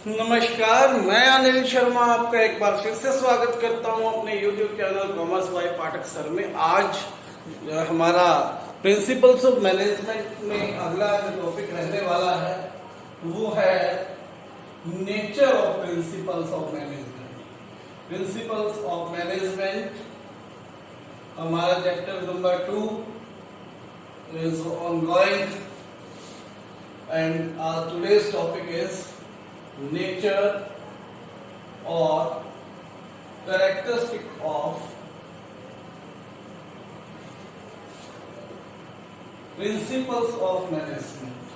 नमस्कार, मैं अनिल शर्मा आपका एक बार फिर से स्वागत करता हूं अपने YouTube channel commerce by Pathak sir में। आज हमारा प्रिंसिपल्स ऑफ मैनेजमेंट में अगला जो टॉपिक रहने वाला है वो है nature of principles of management. Principles of management हमारा chapter number 2 is ongoing and today's topic is nature or characteristic of principles of management.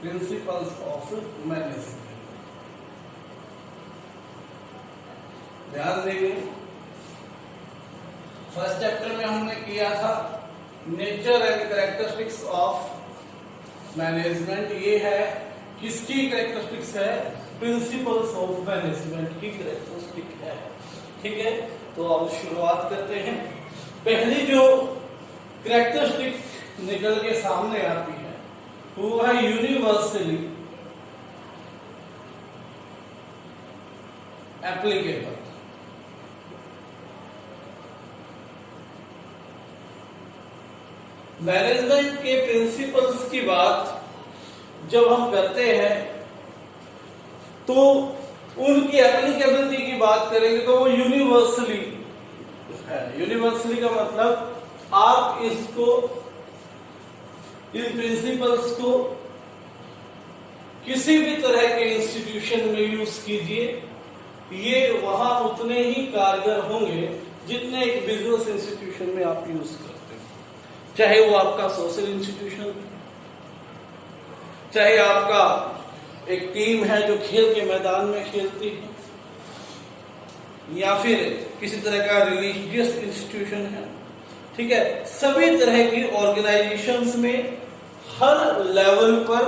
Principles of management. ध्यान देंगे, फर्स्ट चैप्टर में हमने किया था nature and characteristics of management. ये है किसकी कैरेक्टरिस्टिक्स है? प्रिंसिपल्स ऑफ मैनेजमेंट की कैरेक्टरिस्टिक है। ठीक है, तो अब शुरुआत करते हैं। पहली जो कैरेक्टरिस्टिक निकल के सामने आती है वो है यूनिवर्सली एप्लीकेबल। मैनेजमेंट के प्रिंसिपल्स की बात जब हम करते हैं तो उनकी एप्लीकेबिलिटी की बात करेंगे तो वो यूनिवर्सली है। यूनिवर्सली का मतलब आप इसको, इन प्रिंसिपल्स को किसी भी तरह के इंस्टीट्यूशन में यूज कीजिए, ये वहां उतने ही कारगर होंगे जितने एक बिजनेस इंस्टीट्यूशन में आप यूज करते हैं। चाहे वो आपका सोशल इंस्टीट्यूशन, चाहे आपका एक टीम है जो खेल के मैदान में खेलती है, या फिर किसी तरह का रिलीजियस इंस्टीट्यूशन है। ठीक है, सभी तरह की ऑर्गेनाइजेशंस में हर लेवल पर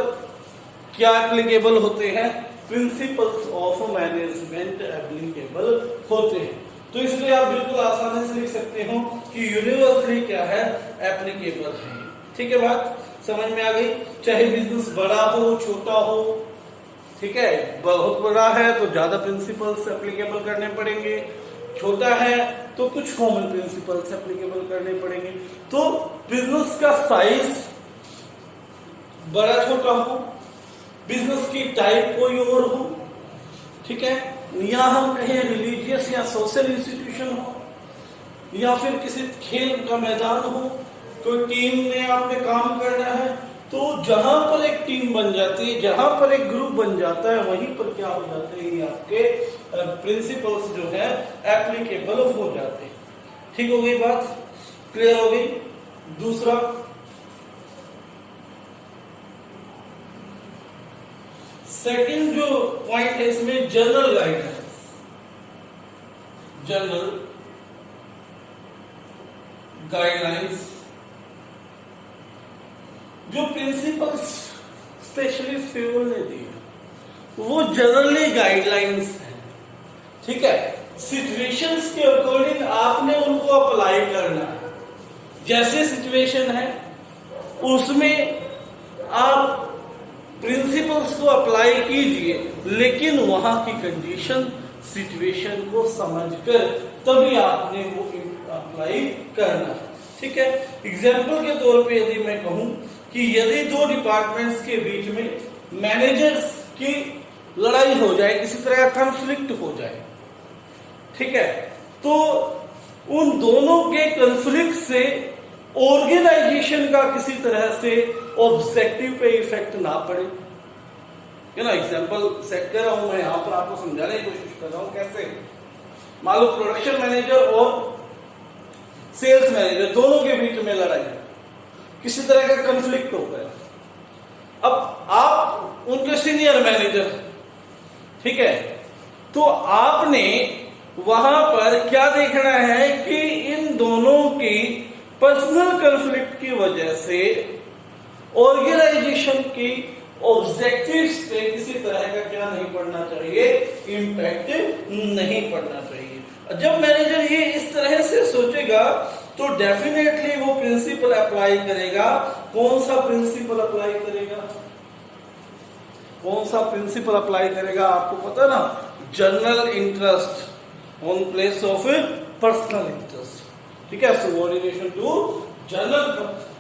क्या एप्लीकेबल होते हैं? प्रिंसिपल्स ऑफ मैनेजमेंट एप्लीकेबल होते हैं। तो इसलिए आप बिल्कुल आसानी से लिख सकते हो कि यूनिवर्सली क्या है? एप्लीकेबल है। ठीक है, बात समझ में आ गई। चाहे बिजनेस बड़ा हो छोटा हो, ठीक है, बहुत बड़ा है तो ज्यादा प्रिंसिपल्स एप्लीकेबल करने पड़ेंगे, छोटा है तो कुछ कॉमन प्रिंसिपल्स एप्लीकेबल करने पड़ेंगे। तो बिजनेस का साइज बड़ा छोटा हो, बिजनेस की टाइप कोई और हो, ठीक है, या हम कहें रिलीजियस या सोशल इंस्टीट्यूशन हो, या फिर किसी खेल का मैदान हो, कोई टीम में आपने काम करना है, तो जहां पर एक टीम बन जाती है, जहां पर एक ग्रुप बन जाता है, वहीं पर क्या हो जाते हैं? आपके प्रिंसिपल्स जो है एप्लीकेबल हो जाते हैं। ठीक हो गई बात? क्लियर हो गई? दूसरा, सेकंड जो पॉइंट है इसमें जनरल गाइडेंस। जनरल गाइडलाइंस, जो प्रिंसिपल्स स्पेशली फ्यूल ने दिए वो जनरली गाइडलाइंस है। ठीक है, सिचुएशंस के अकॉर्डिंग आपने उनको अप्लाई करना है। जैसे सिचुएशन है उसमें आप प्रिंसिपल्स को अप्लाई कीजिए, लेकिन वहां की कंडीशन सिचुएशन को समझकर तभी आपने वो अप्लाई करना है। ठीक है, एग्जाम्पल के तौर पे यदि मैं कहूं कि यदि दो डिपार्टमेंट्स के बीच में मैनेजर्स की लड़ाई हो जाए, किसी तरह का कॉन्फ्लिक्ट हो जाए, ठीक है, तो उन दोनों के कॉन्फ्लिक्ट से ऑर्गेनाइजेशन का किसी तरह से ऑब्जेक्टिव पे इफेक्ट ना पड़े। ना एग्जांपल सेट कर रहा हूं मैं यहां पर, आपको समझाने की कोशिश कर रहा हूं। कैसे? मान लो प्रोडक्शन मैनेजर और सेल्स मैनेजर दोनों के बीच में लड़ाई, किसी तरह का कॉन्फ्लिक्ट हो गया। अब आप उनके सीनियर मैनेजर, ठीक है, तो आपने वहां पर क्या देखना है कि इन दोनों की पर्सनल कॉन्फ्लिक्ट की वजह से ऑर्गेनाइजेशन की ऑब्जेक्टिव्स पे किसी तरह का क्या नहीं पड़ना चाहिए? इम्पैक्ट नहीं पड़ना चाहिए। जब मैनेजर ये इस तरह से सोचेगा तो डेफिनेटली वो प्रिंसिपल अप्लाई करेगा। कौन सा प्रिंसिपल अप्लाई करेगा? कौन सा प्रिंसिपल अप्लाई करेगा आपको पता ना, general interest on place of personal interest, ठीक है, सबऑर्डिनेशन टू जनरल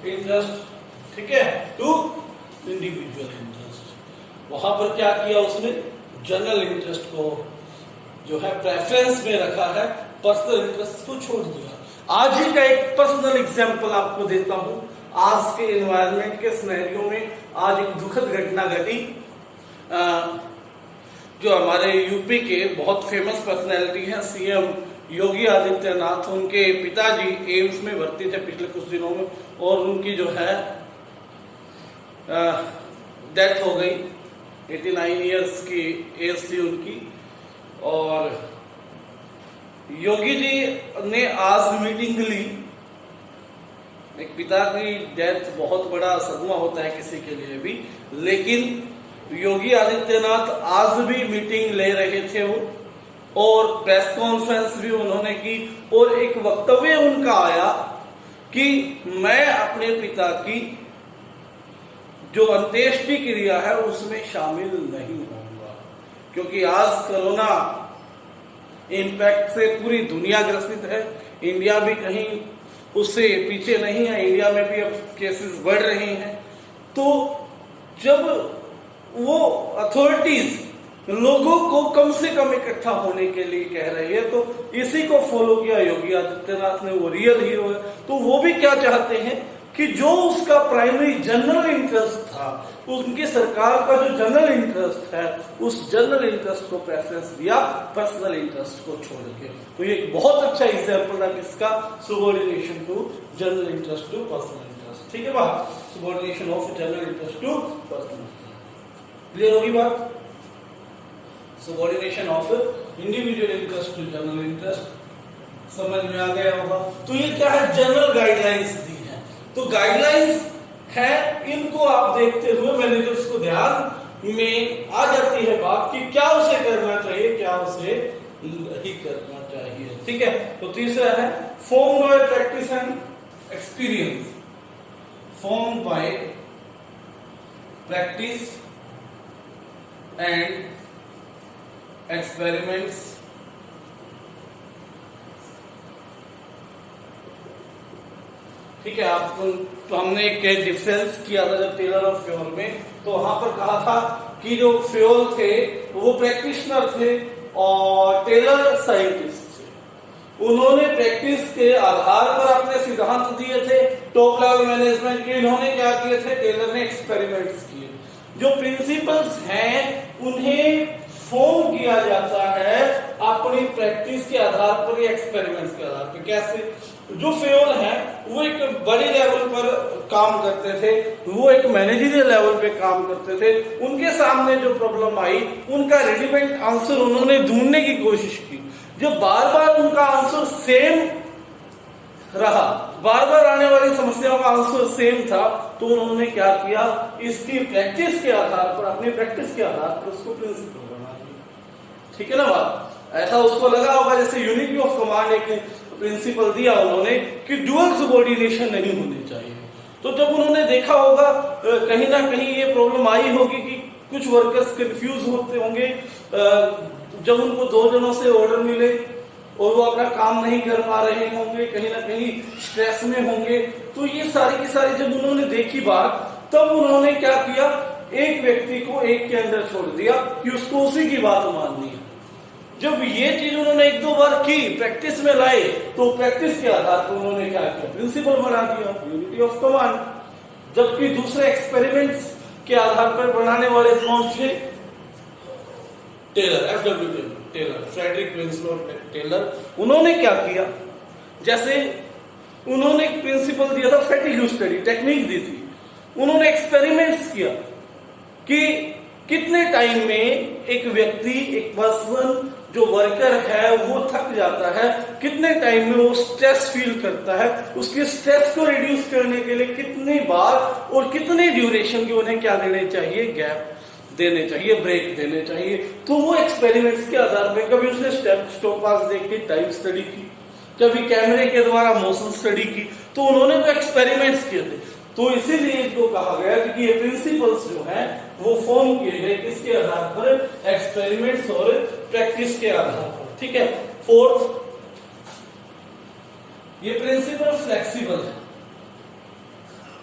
इंटरेस्ट, ठीक है, टू इंडिविजुअल इंटरेस्ट। वहां पर क्या किया उसने, जनरल इंटरेस्ट को जो है प्रेफरेंस में रखा है, पर्सनल इंटरेस्ट को छोड़ दिया। आज ही का एक पर्सनल एग्जांपल आपको देता हूं। आज के एनवायरनमेंट के सिनेरियो में आज एक दुखद घटना घटी। जो हमारे यूपी के बहुत फेमस पर्सनैलिटी हैं, सीएम योगी आदित्यनाथ, उनके पिताजी एम्स में भर्ती थे पिछले कुछ दिनों में, और उनकी जो है डेथ हो गई। 89 इयर्स की एज थी उनकी। और योगी जी ने आज मीटिंग ली। एक पिता की डेथ बहुत बड़ा सदमा होता है किसी के लिए भी, लेकिन योगी आदित्यनाथ आज भी मीटिंग ले रहे थे वो, और प्रेस कॉन्फ्रेंस भी उन्होंने की, और एक वक्तव्य उनका आया कि मैं अपने पिता की जो अंत्येष्टि क्रिया है उसमें शामिल नहीं होऊंगा, क्योंकि आज कोरोना इम्पैक्ट से पूरी दुनिया ग्रसित है। इंडिया भी कहीं उससे पीछे नहीं है, इंडिया में भी अब केसेस बढ़ रहे हैं। तो जब वो अथॉरिटीज लोगों को कम से कम इकट्ठा होने के लिए कह रही है, तो इसी को फॉलो किया योगी आदित्यनाथ ने। वो रियल हीरो है। तो वो भी क्या चाहते हैं कि जो उसका प्राइमरी जनरल इंटरेस्ट था, उनकी सरकार का जो जनरल इंटरेस्ट है, उस जनरल इंटरेस्ट को प्रेफरेंस दिया पर्सनल इंटरेस्ट को छोड़ के। तो ये एक बहुत अच्छा एग्जांपल है किसका, subordination to general interest to personal interest. ठीक है बात, subordination of general interest to personal interest. Clear होगी बात? Subordination of individual interest to general interest समझ में आ गया होगा। तो ये क्या है, जनरल गाइडलाइंस दी है। तो गाइडलाइंस है, इनको आप देखते हुए मैनेजर्स को ध्यान में आ जाती है बात कि क्या उसे करना चाहिए, क्या उसे नहीं करना चाहिए। ठीक है। तो तीसरा है form by practice and experience. Form by practice and experiments. ठीक है। आपको तो हमने एक डिफरेंस किया था जब टेलर और फ्योल में, तो वहां पर कहा था कि जो फ्योल थे वो प्रैक्टिशनर थे और टेलर साइंटिस्ट थे। उन्होंने प्रैक्टिस के आधार पर अपने सिद्धांत दिए थे टॉप लेवल मैनेजमेंट के। इन्होंने क्या किए थे, टेलर ने एक्सपेरिमेंट्स किए। जो प्रिंसिपल्स हैं उन्हें फॉर्म किया जाता है अपनी प्रैक्टिस के आधार पर या एक्सपेरिमेंट्स के आधार पर। कैसे? जो फ्योल है वो एक बड़े लेवल पर काम करते थे, वो एक मैनेजरियल लेवल पे काम करते थे। उनके सामने जो प्रॉब्लम आई, उनका रेडिमेड आंसर उन्होंने ढूंढने की कोशिश की। जब बार बार उनका आंसर सेम रहा, बार बार आने वाली समस्याओं का आंसर सेम था, तो उन्होंने क्या किया, इसकी प्रैक्टिस के आधार पर, अपनी प्रैक्टिस के आधार पर उसको प्रिंसिपल बना दिया। ठीक है ना बात? ऐसा उसको लगा होगा जैसे यूनिटी ऑफ कमांड एक प्रिंसिपल दिया उन्होंने कि डुअल सबऑर्डिनेशन नहीं होनी चाहिए। तो जब उन्होंने देखा होगा कहीं ना कहीं ये प्रॉब्लम आई होगी कि कुछ वर्कर्स कंफ्यूज होते होंगे जब उनको दो जनों से ऑर्डर मिले और वो अपना काम नहीं कर पा रहे होंगे, कहीं ना कहीं स्ट्रेस में होंगे। तो ये सारी की सारी जब उन्होंने देखी बात, तब उन्होंने क्या किया, एक व्यक्ति को एक के अंदर छोड़ दिया कि उसको उसी की बात माननी है। जब ये चीज उन्होंने एक दो बार की, प्रैक्टिस में लाए, तो प्रैक्टिस के आधार पर उन्होंने क्या किया, प्रिंसिपल बना दिया, यूनिटी ऑफ कमांड। जबकि दूसरे एक्सपेरिमेंट्स के आधार पर बनाने वाले कौन थे? Taylor, F W Taylor, Frederick Winslow Taylor. उन्होंने क्या किया, जैसे उन्होंने एक प्रिंसिपल दिया था, फैटिग्यू स्टडी टेक्निक दी थी। उन्होंने एक्सपेरिमेंट्स किया कि कितने टाइम में एक व्यक्ति, एक पर्सन जो वर्कर है वो थक जाता है, कितने टाइम में वो स्ट्रेस फील करता है, उसके स्ट्रेस को रिड्यूस करने के लिए कितनी बार और कितने ड्यूरेशन के उन्हें क्या देने चाहिए, गैप देने चाहिए, ब्रेक देने चाहिए। तो वो एक्सपेरिमेंट्स के आधार पर कभी उसने स्टॉपवॉच देख के टाइम स्टडी की, कभी कैमरे के द्वारा मोशन स्टडी की। तो उन्होंने तो एक्सपेरिमेंट्स किए थे। तो इसीलिए इसको कहा गया कि ये प्रिंसिपल्स जो है वो फॉर्म किए गए किसके आधार पर, एक्सपेरिमेंट्स और प्रैक्टिस के आधार पर। ठीक है। फोर्थ, ये प्रिंसिपल फ्लेक्सिबल है।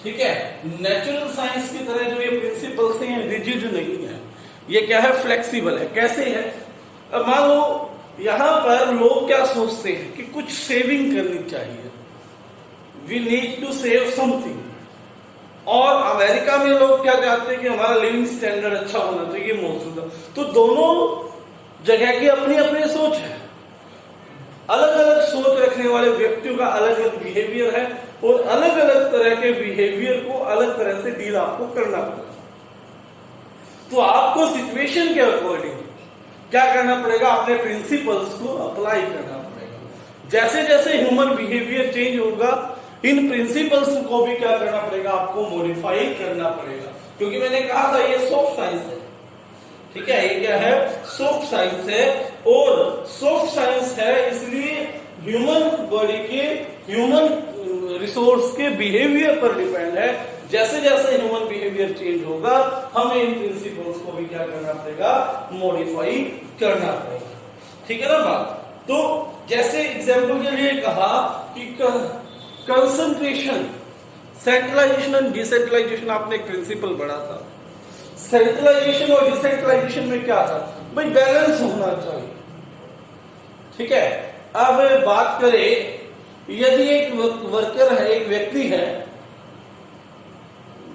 ठीक है। नेचुरल साइंस की तरह जो ये प्रिंसिपल्स हैं रिजिड नहीं है, ये क्या है, फ्लेक्सिबल है। कैसे है? अब मान लो यहां पर लोग क्या सोचते हैं कि कुछ सेविंग करनी चाहिए, we need to save something, और अमेरिका में लोग क्या चाहते हैं कि हमारा लिविंग स्टैंडर्ड अच्छा होना चाहिए मौजूदा। तो दोनों जगह की अपनी अपनी सोच है, अलग अलग सोच रखने वाले व्यक्तियों का अलग अलग बिहेवियर है, और अलग अलग तरह के बिहेवियर को अलग तरह से डील आपको करना पड़ेगा। तो आपको सिचुएशन के अकॉर्डिंग क्या करना पड़ेगा, अपने प्रिंसिपल्स को अप्लाई करना पड़ेगा। जैसे जैसे ह्यूमन बिहेवियर चेंज होगा, इन प्रिंसिपल्स को भी क्या करना पड़ेगा, आपको मॉडिफाई करना पड़ेगा। क्योंकि मैंने कहा था ये सॉफ्ट साइंस है। ठीक है, ये क्या है, सॉफ्ट साइंस है, और सॉफ्ट साइंस है इसलिए ह्यूमन बॉडी के, ह्यूमन रिसोर्स के बिहेवियर पर डिपेंड है। जैसे जैसे ह्यूमन बिहेवियर चेंज होगा, हमें इन प्रिंसिपल्स को भी क्या करना पड़ेगा, मॉडिफाई करना पड़ेगा। ठीक है ना बात? तो जैसे एग्जांपल के लिए कहा कि कंसंट्रेशन, सेंट्रलाइजेशन एंड डिसेंट्रलाइजेशन, आपने एक प्रिंसिपल पढ़ा था। सेंट्रलाइजेशन और डिसेंट्रलाइजेशन में क्या था भाई, बैलेंस होना चाहिए। ठीक है। अब बात करें, यदि एक वर्कर है, एक व्यक्ति है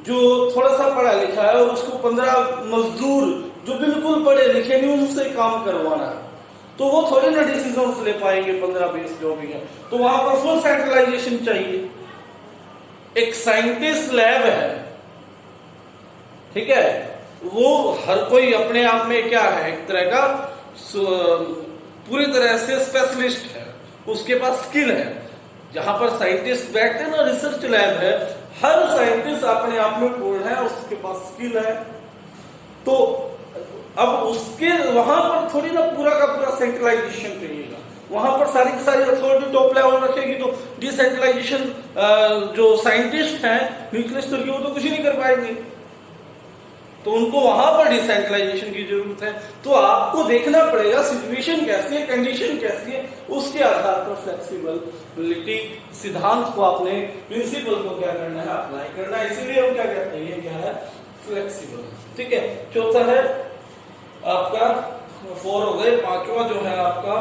जो थोड़ा सा पढ़ा लिखा है, और उसको 15 मजदूर जो बिल्कुल पढ़े लिखे नहीं उनसे काम करवाना है, तो वो थोड़े ना डिसीजन ले पाएंगे, 15-20 जो भी है। तो वहां पर फुल सेंट्रलाइजेशन चाहिए। एक साइंटिस्ट लैब है, ठीक है, वो हर कोई अपने आप में क्या है, एक तरह का पूरी तरह से स्पेशलिस्ट है, उसके पास स्किल है। जहां पर साइंटिस्ट बैठते हैं ना, रिसर्च लैब है, हर साइंटिस्ट अपने आप में पूर्ण है, उसके पास स्किल है। तो अब उसके वहां पर थोड़ी ना पूरा का पूरा सेंट्रलाइजेशन करिएगा, वहां पर सारी की सारी अथॉरिटी टॉप लेवल रखेगी। तो डिसेंट्रलाइजेशन जो साइंटिस्ट हैं न्यूक्लियर स्तर के, वो तो कुछ ही नहीं कर पाएंगे, तो उनको वहां पर डिसेंट्रलाइजेशन की जरूरत है। तो आपको देखना पड़ेगा सिचुएशन कैसी है, कंडीशन कैसी है, उसके आधार पर फ्लेक्सिबिलिटी सिद्धांत को, आपने प्रिंसिपल को क्या करना है, अप्लाई करना है। इसीलिए हम क्या कहते हैं, ये क्या है, फ्लेक्सिबल। ठीक है। चौथा है आपका, 4 हो गए। 5वां जो है आपका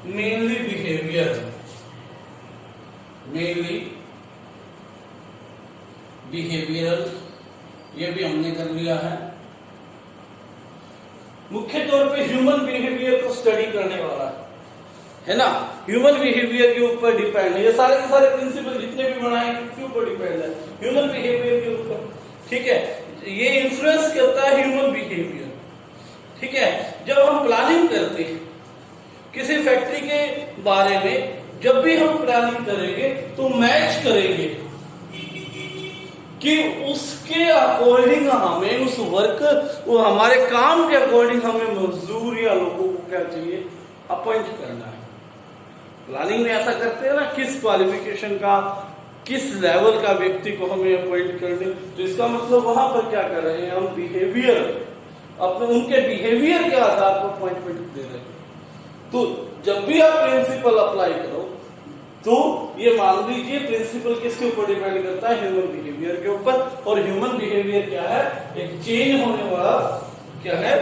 मेनली बिहेवियर, मेनली बिहेवियरल, ये भी हमने कर लिया है। मुख्य तौर पे ह्यूमन बिहेवियर को स्टडी करने वाला है ना, ह्यूमन बिहेवियर के ऊपर डिपेंड है। ये सारे के सारे प्रिंसिपल जितने भी बनाए किसके ऊपर डिपेंड है, ह्यूमन बिहेवियर के ऊपर। ठीक है। ये इन्फ्लुएंस करता है ह्यूमन बिहेवियर। ठीक है। जब हम प्लानिंग करते हैं किसी फैक्ट्री के बारे में, जब भी हम प्लानिंग करेंगे तो मैच करेंगे कि उसके अकॉर्डिंग हमें उस वर्क, वो हमारे काम के अकॉर्डिंग हमें मजदूर या लोगों को क्या चाहिए, अपॉइंट करना है। प्लानिंग में ऐसा करते हैं ना, किस क्वालिफिकेशन का, किस लेवल का व्यक्ति को हमें अपॉइंट करने। तो इसका मतलब वहां पर क्या कर रहे हैं, हम बिहेवियर, अपने उनके बिहेवियर के आधार पर अपॉइंटमेंट दे रहे हैं। तो जब भी आप प्रिंसिपल अप्लाई करो, तो ये मान लीजिए प्रिंसिपल किसके ऊपर डिपेंड करता है, ह्यूमन बिहेवियर के ऊपर। और ह्यूमन बिहेवियर क्या है, एक चेंज होने वाला क्या है,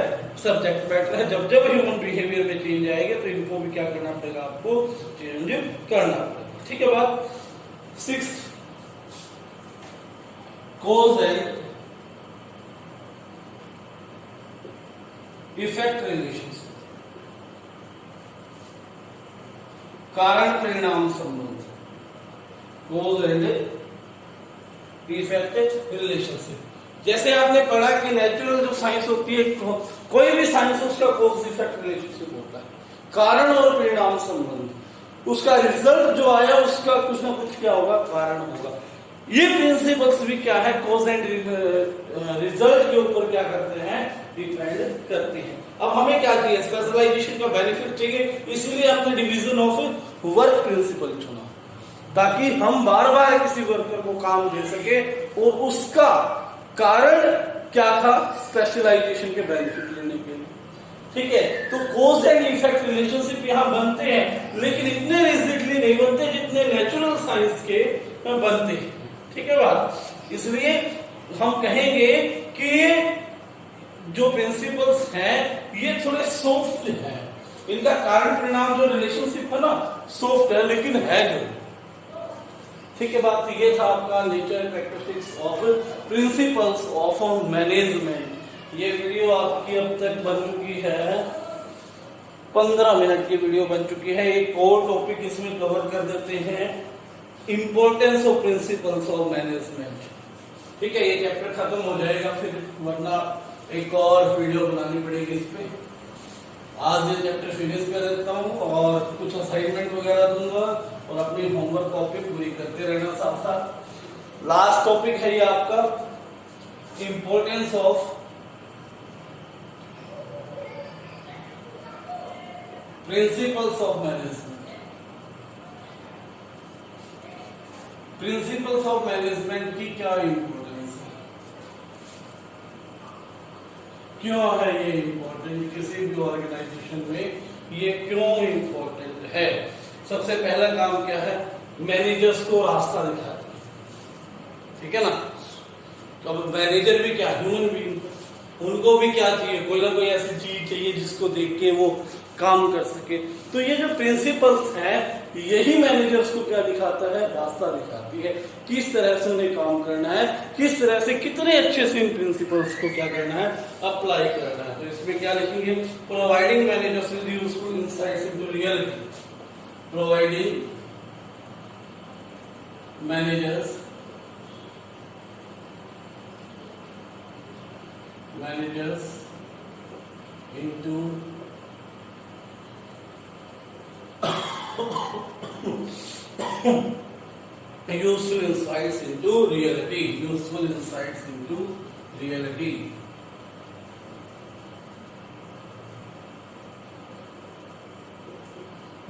सब्जेक्ट मैटर है। जब जब ह्यूमन बिहेवियर में चेंज आएगा तो इनको भी क्या करना पड़ेगा, आपको चेंज करना पड़ेगा। ठीक है बात। 6, कॉज एंड इफेक्ट रिलेशनशिप, कारण परिणाम संबंध, कॉज एंड इफेक्ट रिलेशनशिप। जैसे आपने पढ़ा कि नेचुरल जो साइंस होती है, कोई भी साइंस, उसका कॉज इफेक्ट रिलेशनशिप होता है, कारण और परिणाम संबंध। उसका रिजल्ट जो आया उसका कुछ ना कुछ क्या होगा, कारण होगा। ये प्रिंसिपल्स भी क्या है, कॉज एंड रिजल्ट के ऊपर क्या करते हैं, डिपेंड करते हैं। अब हमें क्या चाहिए, स्पेशलाइजेशन का बेनिफिट चाहिए, इसलिए हमने डिवीजन ऑफ वर्क प्रिंसिपल चुना, ताकि हम बार बार किसी वर्कर को काम दे सके और उसका कारण क्या था? स्पेशलाइजेशन के बेनिफिट लेने के लिए। ठीक है, तो कॉज एंड इफेक्ट रिलेशनशिप यहां बनते हैं, लेकिन इतने रिजिडली नहीं बनते जितने नेचुरल साइंस के बनते हैं। ठीक है बात, इसलिए हम कहेंगे कि जो प्रिंसिपल्स हैं ये थोड़े सॉफ्ट हैं, इनका कारण परिणाम जो रिलेशनशिप है ना सॉफ्ट है, लेकिन है जो। ठीक है बात, ये था आपका nature characteristics of principles of management. ये वीडियो आपकी अब तक बन चुकी है 15 मिनट की वीडियो बन चुकी है। एक और टॉपिक इसमें कवर कर देते हैं, importance of principles of management. ठीक है, ये चैप्टर खत्म हो जाएगा फिर, वरना एक और वीडियो बनानी पड़ेगी इस पे। आज ये चैप्टर फिनिश कर देता हूँ और कुछ असाइनमेंट वगैरह दूंगा और अपनी होमवर्क कॉपी पूरी करते रहना साथ साथ। लास्ट टॉपिक है ये आपका importance of principles of management. Principles of management की क्या इंपॉर्टेंस है, क्यों है ये इंपॉर्टेंट, किसी भी ऑर्गेनाइजेशन में ये क्यों इंपॉर्टेंट है? सबसे पहला काम क्या है, मैनेजर्स को रास्ता दिखाते हैं। ठीक है ना, तो अब मैनेजर भी क्या, ह्यूमन बीइंग, उनको भी क्या चाहिए, कोई ना कोई ऐसी चीज चाहिए जिसको देख के वो काम कर सके। तो ये जो प्रिंसिपल्स हैं यही मैनेजर्स को क्या दिखाता है, रास्ता दिखाती है, किस तरह से उन्हें काम करना है, किस तरह से कितने अच्छे से इन प्रिंसिपल्स को क्या करना है, अप्लाई करना है। तो इसमें क्या लिखेंगे, providing managers with useful insights into reality. Providing managers into useful insights into reality, useful insights into reality।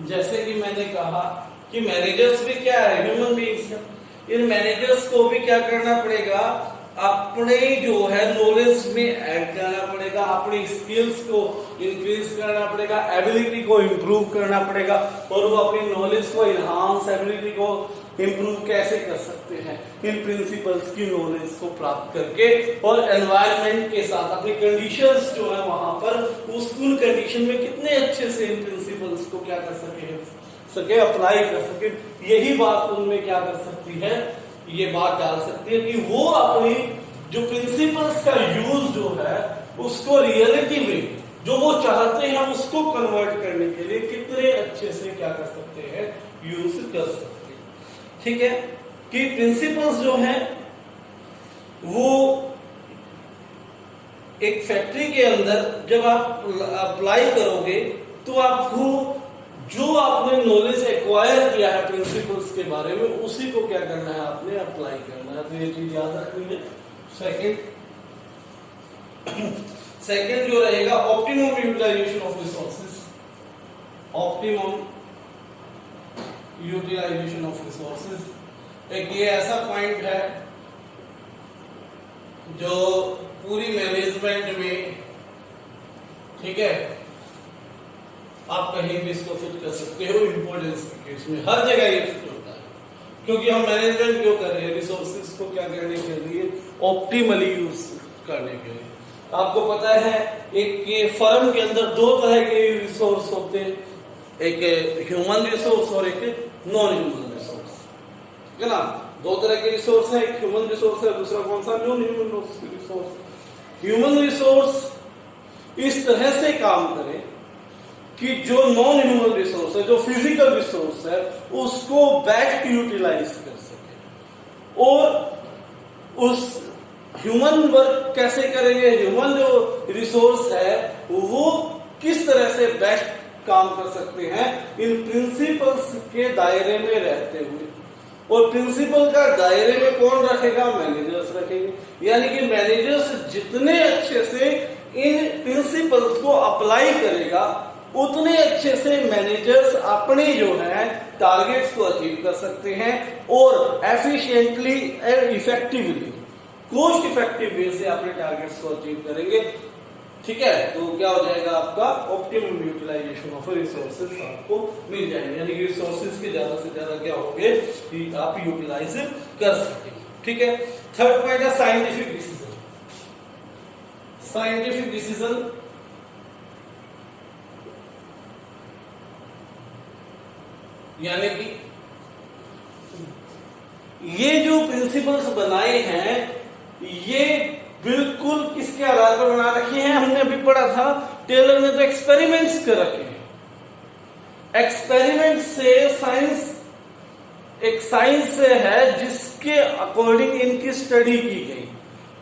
जैसे कि मैंने कहा कि मैनेजर्स भी क्या है, ह्यूमन बीइंग्स है। इन मैनेजर्स को भी क्या करना पड़ेगा, अपने जो है नॉलेज में ऐड करना पड़ेगा, अपनी स्किल्स को इंक्रीज करना पड़ेगा, एबिलिटी को इंप्रूव करना पड़ेगा। और वो अपनी नॉलेज को इनहांस, एबिलिटी को इंप्रूव कैसे कर सकते हैं, इन प्रिंसिपल्स की नॉलेज को प्राप्त करके और एनवायरनमेंट के साथ अपनी कंडीशंस जो है वहां पर उस उन कंडीशन में कितने अच्छे से इन प्रिंसिपल्स को क्या कर सके अप्लाई कर सके। यही बात उनमें क्या कर सकती है, ये बात डाल सकती है कि वो अपनी जो प्रिंसिपल्स का यूज जो है उसको रियलिटी में जो वो चाहते हैं उसको कन्वर्ट करने के लिए कितने अच्छे से क्या कर सकते हैं, यूज कर सकते हैं। ठीक है, कि प्रिंसिपल्स जो हैं वो एक फैक्ट्री के अंदर जब आप अप्लाई करोगे तो आपको जो आपने नॉलेज एक्वायर किया है प्रिंसिपल्स के बारे में उसी को क्या करना है, आपने अप्लाई करना है। तो ये चीज याद रखनी है। सेकंड जो रहेगा optimum utilisation of resources. Optimum utilisation of resources एक ये ऐसा पॉइंट है जो पूरी मैनेजमेंट में, ठीक है, आप कहीं भी इसको फिट कर सकते हो। इंपॉर्टेंस के केस में हर जगह ये फिट होता है, क्योंकि हम मैनेजमेंट क्यों कर रहे हैं, रिसोर्सेज को क्या करने के लिए, ऑप्टिमली यूज करने के लिए। आपको पता है एक ये फर्म के अंदर दो तरह के रिसोर्स होते हैं, एक ह्यूमन रिसोर्स और एक नॉन ह्यूमन रिसोर्स। ठीक है ना, दो तरह के रिसोर्स है, एक ह्यूमन रिसोर्स है, दूसरा कौन सा, non human resource. Human resource इस तरह से काम करे कि जो नॉन ह्यूमन रिसोर्स है, जो फिजिकल रिसोर्स है, उसको बेस्ट यूटिलाइज कर सके। और उस ह्यूमन वर्क कैसे करेंगे, ह्यूमन जो रिसोर्स है वो किस तरह से बेस्ट काम कर सकते हैं, इन प्रिंसिपल्स के दायरे में रहते हुए। और प्रिंसिपल का दायरे में कौन रखेगा, मैनेजर्स रखेंगे। यानी कि मैनेजर्स जितने अच्छे से इन प्रिंसिपल्स को अप्लाई करेगा उतने अच्छे से मैनेजर्स अपने जो है टारगेट्स को अचीव कर सकते हैं और efficiently and effectively cost effective way से अपने टारगेट्स को अचीव करेंगे। ठीक है, तो क्या हो जाएगा आपका ऑप्टिमम यूटिलाइजेशन ऑफ रिसोर्सेज आपको मिल जाएंगे, यानी कि रिसोर्सेज के ज्यादा से ज्यादा क्या होंगे कि आप यूटिलाइज कर सकेंगे। ठीक है, थर्ड पॉइंट है साइंटिफिक डिसीजन। साइंटिफिक डिसीजन यानी कि ये जो प्रिंसिपल्स बनाए हैं ये बिल्कुल किसके आधार पर बना रखे हैं, हमने अभी पढ़ा था टेलर ने तो एक्सपेरिमेंट्स कर रखे हैं। एक्सपेरिमेंट से साइंस एक साइंस है जिसके अकॉर्डिंग इनकी स्टडी की गई।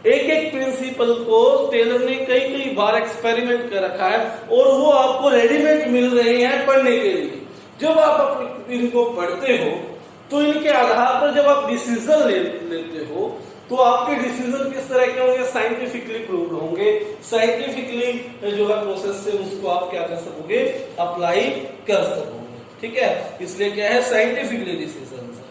एक एक प्रिंसिपल को टेलर ने कई कई बार एक्सपेरिमेंट कर रखा है और वो आपको रेडीमेड मिल रहे हैं पढ़ने के लिए। जब आप इनको पढ़ते हो तो इनके आधार पर जब आप डिसीजन लेते हो तो आपके डिसीजन किस तरह के होंगे, साइंटिफिकली प्रूव्ड होंगे। साइंटिफिकली जो है प्रोसेस से उसको आप क्या कर सकोगे, अप्लाई कर सकोगे। ठीक है, इसलिए क्या है साइंटिफिकली डिसीजन है।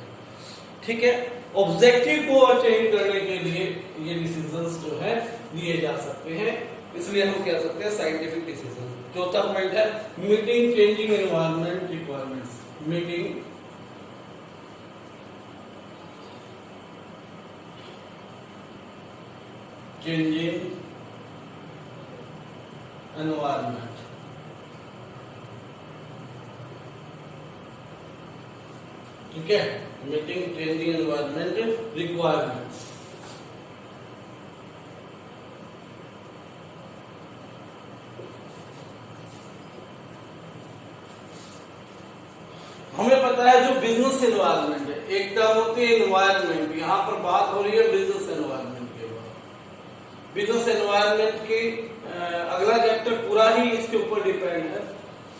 ठीक है, ऑब्जेक्टिव को अचीव करने के लिए ये डिसीजंस जो है लिए जा सकते हैं, इसलिए हम कह सकते हैं साइंटिफिक डिसीजन। चौथा पॉइंट है meeting changing environment requirements. Meeting changing environment. ठीक है, मीटिंग चेंजिंग एनवायरमेंट रिक्वायरमेंट्स। हमें पता है जो बिजनेस एनवायरमेंट है, एक टर्म होती है एनवायरमेंट, यहां पर बात हो रही है बिजनेस एनवायरमेंट के बाद। बिजनेस एनवायरमेंट की अगला चैप्टर पूरा ही इसके ऊपर डिपेंड है,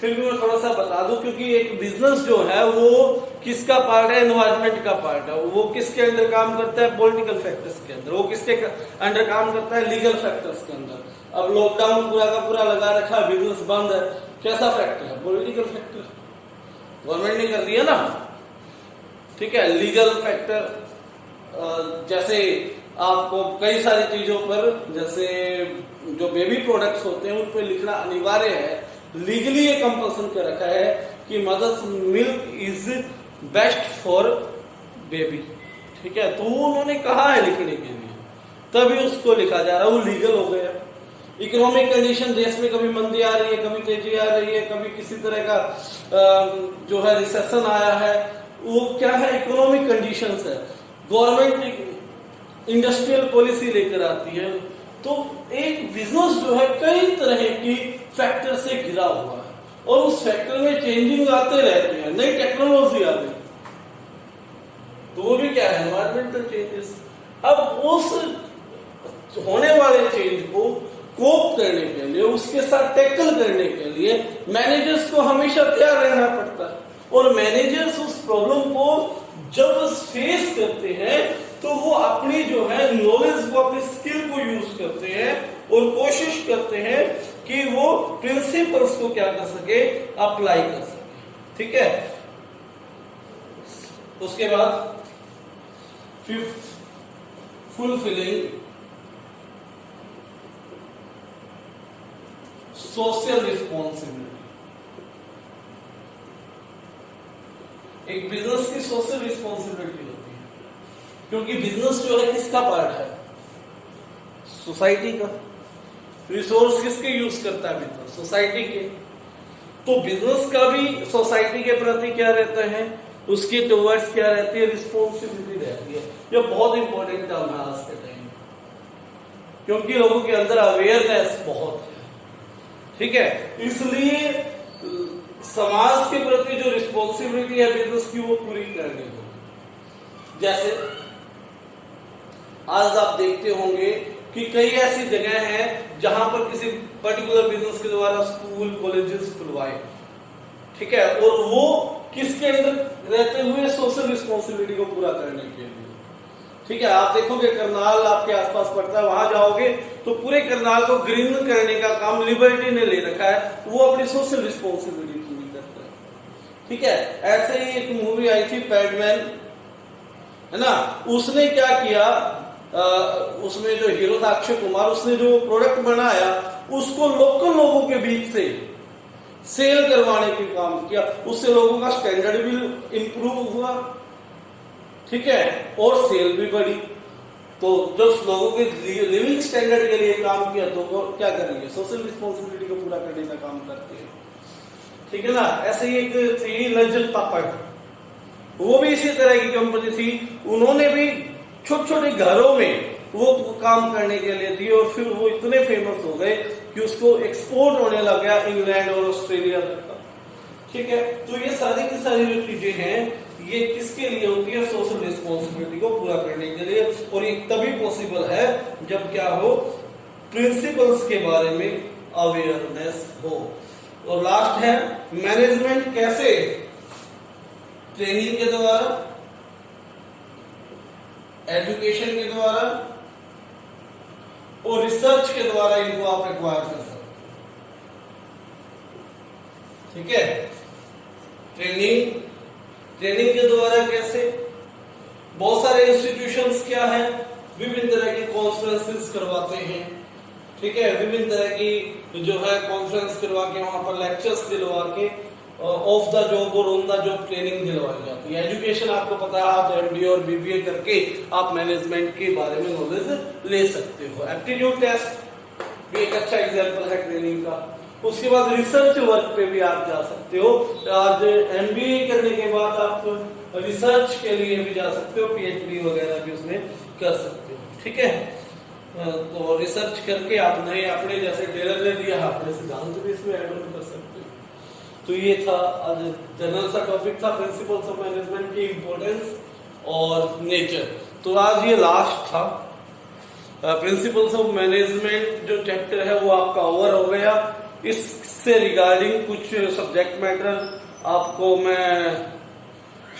फिर भी मैं थोड़ा सा बता दूं क्योंकि एक बिजनेस जो है वो किसका पार्ट है, एनवायरमेंट का पार्ट है। वो किसके अंडर काम करता है, पॉलिटिकल फैक्टर्स के अंदर। वो किसके अंडर काम करता है, लीगल फैक्टर्स के अंदर। अब लॉकडाउन पूरा का पूरा लगा रखा है, बिजनेस बंद है, कैसा फैक्टर है, पॉलिटिकल फैक्टर, गवर्नमेंट ने कर दिया ना। ठीक है, लीगल फैक्टर जैसे आपको कई सारी चीजों पर, जैसे जो बेबी प्रोडक्ट्स होते हैं उन पर लिखना अनिवार्य है, लीगली ये कंपल्सन कर रखा है कि mother's milk is best for baby. ठीक है, तो वो उन्होंने कहा है लिखने के लिए, तभी उसको लिखा जा रहा है, वो लीगल हो गया। इकोनॉमिक कंडीशन, देश में कभी मंदी आ रही है, कभी तेजी आ रही है, कभी किसी तरह का जो है रिसेशन आया है, वो क्या है, इकोनॉमिक कंडीशंस है। गवर्नमेंट इंडस्ट्रियल पॉलिसी लेकर आती है, तो एक बिजनेस जो है कई तरह की फैक्टर से घिरा हुआ है और उस फैक्टर में चेंजिंग आते रहते हैं, नई टेक्नोलॉजी आ गई, तो वो भी क्या है, एनवायरमेंटल चेंजेस। अब उस होने वाले चेंज को कोप करने के लिए, उसके साथ टैकल करने के लिए मैनेजर्स को हमेशा तैयार रहना पड़ता है। और मैनेजर्स उस प्रॉब्लम को जब फेस करते हैं तो वो अपनी जो है नॉलेज को, अपनी स्किल को यूज करते हैं और कोशिश करते हैं कि वो प्रिंसिपल्स को क्या कर सके, अप्लाई कर सके। ठीक है, उसके बाद फिफ्थ, फुलफिलिंग सोशल रिस्पॉन्सिबिलिटी। एक बिजनेस की सोशल रिस्पॉन्सिबिलिटी होती है, क्योंकि बिजनेस जो है किसका पार्ट है, सोसाइटी का। रिसोर्स किसके यूज करता है बिजनेस, सोसाइटी के। तो बिजनेस का भी सोसाइटी के प्रति क्या रहता है, उसकी टुवर्ड्स क्या रहती है, रिस्पॉन्सिबिलिटी रहती है। यह बहुत इंपॉर्टेंट टर्म है आज के टाइम, क्योंकि लोगों के अंदर अवेयरनेस बहुत है। ठीक है, इसलिए समाज के प्रति जो रिस्पॉन्सिबिलिटी है बिजनेस की, वो पूरी करनी होगी। जैसे आज आप देखते होंगे कि कई ऐसी जगह हैं जहां पर किसी पर्टिकुलर बिजनेस के द्वारा स्कूल कॉलेजेस खुलवाए। ठीक है, और वो किसके अंदर रहते हुए, सोशल रिस्पॉन्सिबिलिटी को पूरा करने के लिए। ठीक है, आप देखोगे करनाल आपके आसपास पड़ता है, वहां जाओगे तो पूरे करनाल को ग्रीन करने का काम लिबर्टी ने ले रखा है, वो अपनी सोशल रिस्पॉन्सिबिलिटी पूरी करता है। ठीक है, ऐसे ही एक मूवी आई थी पैडमैन, है ना, उसने क्या किया, उसमें जो हीरो था अक्षय कुमार, उसने जो प्रोडक्ट बनाया उसको लोकल लोगों के बीच से सेल करवाने का काम किया, उससे लोगों का स्टैंडर्ड भी इंप्रूव हुआ, ठीक है, और सेल भी बढ़ी। तो जब लोगों के लिविंग स्टैंडर्ड के लिए काम किया तो वो क्या करेंगे, सोशल रिस्पॉन्सिबिलिटी को पूरा करने का काम करते हैं, ठीक है ना। ऐसे ही एक थी लज्जत पापड़, वो भी इसी तरह की कंपनी थी, उन्होंने भी छोटे छोटे घरों में वो काम करने के लिए दी और फिर वो इतने फेमस हो गए कि उसको एक्सपोर्ट होने लग गया इंग्लैंड और ऑस्ट्रेलिया तक, ठीक है। तो ये सारी की सारी जो चीजें हैं ये किसके लिए होती है, सोशल रिस्पॉन्सिबिलिटी को पूरा करने के लिए, और ये तभी पॉसिबल है जब क्या हो, प्रिंसिपल्स के बारे में अवेयरनेस हो। और लास्ट है मैनेजमेंट कैसे, ट्रेनिंग के द्वारा, एजुकेशन के द्वारा और रिसर्च के द्वारा इनको आप एक्वायर कर सकते, ठीक है। ट्रेनिंग के द्वारा कैसे, बहुत सारे इंस्टीट्यूशंस क्या है, विभिन्न तरह की कॉन्फ्रेंसेस करवाते हैं, ठीक है, विभिन्न तरह की जो है कॉन्फ्रेंस करवा के वहां पर लेक्चर्स दिलवा के ऑफ द जॉब और ऑन द जॉब ट्रेनिंग दिलवाई जाती है। एजुकेशन आपको पता है, आप एमबीए और बीबीए करके आप मैनेजमेंट के बारे में नॉलेज ले सकते हो। एप्टीट्यूड टेस्ट भी एक अच्छा एग्जांपल है ट्रेनिंग का। उसके बाद रिसर्च वर्क पे भी आप जा सकते हो, आज एमबीए करने के बाद आप रिसर्च के लिए भी जा सकते हो, पीएचडी वगैरह भी उसमें कर सकते हो, ठीक है। तो रिसर्च करके आप नए अपने जैसे टेलर ने दिया अपने सिद्धांत भी इसमें ऐड ऑन कर सकते हो। तो ये था आज जनरल सा टॉपिक था, प्रिंसिपल्स ऑफ मैनेजमेंट की इंपॉर्टेंस और नेचर। तो आज ये लास्ट था, प्रिंसिपल्स ऑफ मैनेजमेंट जो चैप्टर है वो आपका ओवर हो गया। इससे रिगार्डिंग कुछ सब्जेक्ट मैटर आपको मैं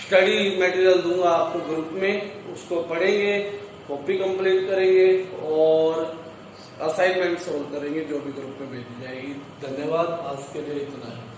स्टडी मटेरियल दूंगा आपको ग्रुप में, उसको पढ़ेंगे, कॉपी कंप्लीट करेंगे और असाइनमेंट सोल्व करेंगे जो भी ग्रुप में भेजी जाएगी। धन्यवाद, आज के लिए इतना है।